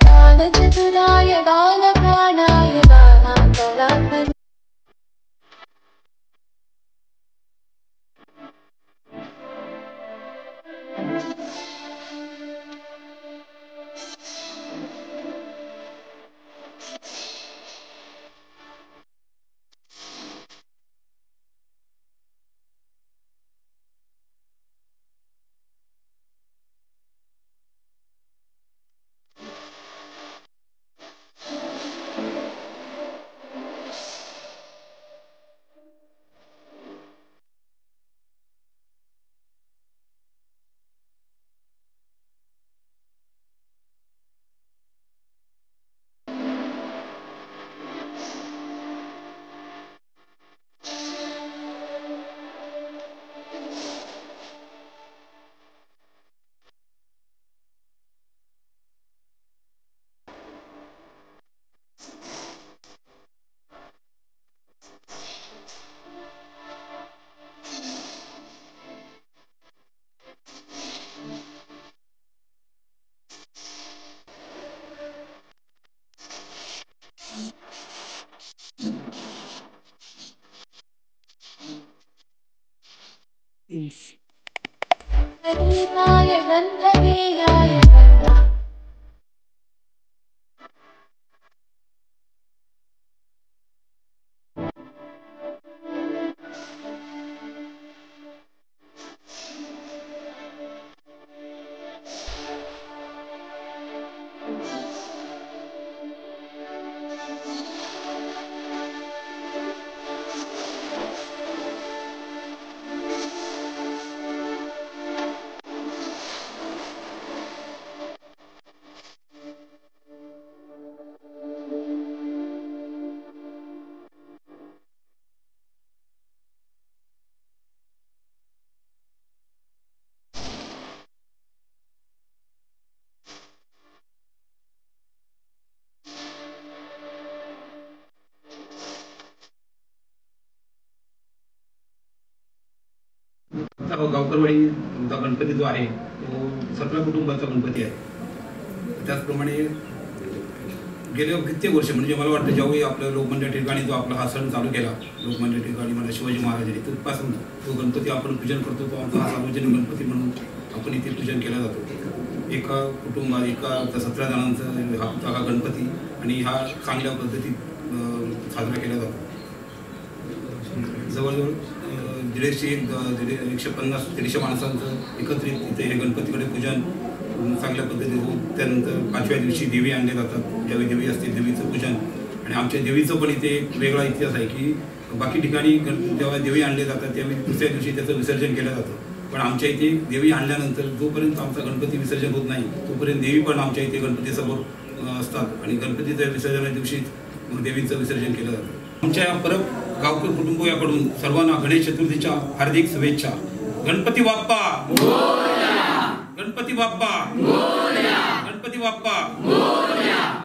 गानचतुराय गानप्राणाय गानान्तरात्मने गणेशाय गणपतये गावकरवाडी गणपती जो आहे तो 17 कुटुंबाचा गणपती आहे. त्याचप्रमाणे गेल्या कित्येक वर्ष म्हणजे मला वाटतं ज्यावेळी आपल्या लोकमान्य ठिकाणी जो आपला हा सण चालू केला लोकमान्य ठिकाणी मला शिवाजी महाराजांनी तिथपासून तो गणपती आपण पूजन करतो तो आमचा हा सार्वजनिक गणपती म्हणून आपण इथे पूजन केला जातो. एका कुटुंबात एका 17 जणांचा हा गणपती आणि हा चांगल्या पद्धतीत साजरा केला जातो. जवळजवळ 150-150 माणसांचं एकत्रित इथे हे गणपतीकडे पूजन चांगल्या पद्धतीने होत. त्यानंतर 5व्या दिवशी देवी आणले जातात. ज्यावेळी देवी असते देवीचं पूजन आणि आमच्या देवीचं पण इथे एक वेगळा इतिहास आहे की बाकी ठिकाणी जेव्हा देवी आणले जातात त्यावेळी दुसऱ्या दिवशी त्याचं विसर्जन केलं जातं. पण आमच्या इथे देवी आणल्यानंतर जोपर्यंत आमचा गणपती विसर्जन होत नाही तोपर्यंत देवी पण आमच्या इथे गणपतीसमोर असतात आणि गणपतीच्या विसर्जनाच्या दिवशी मग देवीचं विसर्जन केलं जातं. आमच्या परब गावकर कुटुंबियाकडून सर्वांना गणेश चतुर्थीच्या हार्दिक शुभेच्छा. गणपती बाप्पा गणपती बाप्पा गणपती बाप्पा.